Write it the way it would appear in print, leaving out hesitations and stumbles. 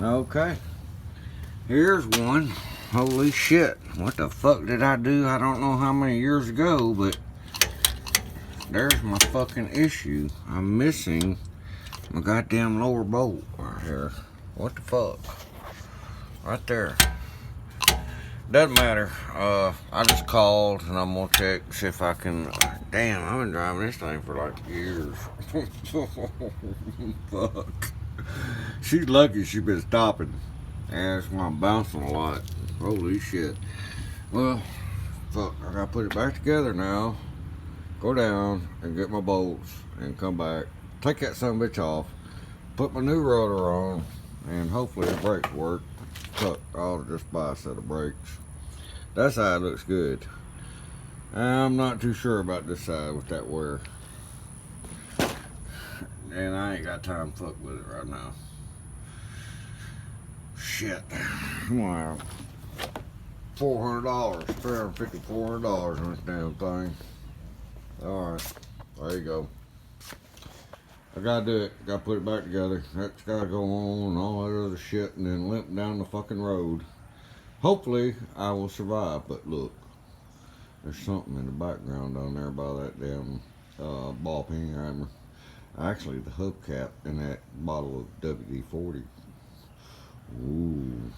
Okay, here's one. Holy shit, what the fuck did I do? I don't know how many years ago, but there's my fucking issue. I'm missing my goddamn lower bolt right here. What the fuck? Right there. Doesn't matter. I just called and I'm gonna check, see if I can. Damn, I've been driving this thing for like years. Fuck. She's lucky she's been stopping. And that's why I'm bouncing a lot. Holy shit. Well, fuck, I gotta put it back together now. Go down and get my bolts and come back. Take that son of a bitch off. Put my new rotor on. And hopefully the brakes work. Fuck, I ought to just buy a set of brakes. That side looks good. I'm not too sure about this side with that wear. And I ain't got time to fuck with it right now. Shit. Wow. $400. $350, $400 on this damn thing. Alright. There you go. I gotta do it. Gotta put it back together. That's gotta go on and all that other shit and then limp down the fucking road. Hopefully I will survive, but look. There's something in the background down there by that damn ball peen hammer. Actually, the hubcap in that bottle of WD-40. Ooh.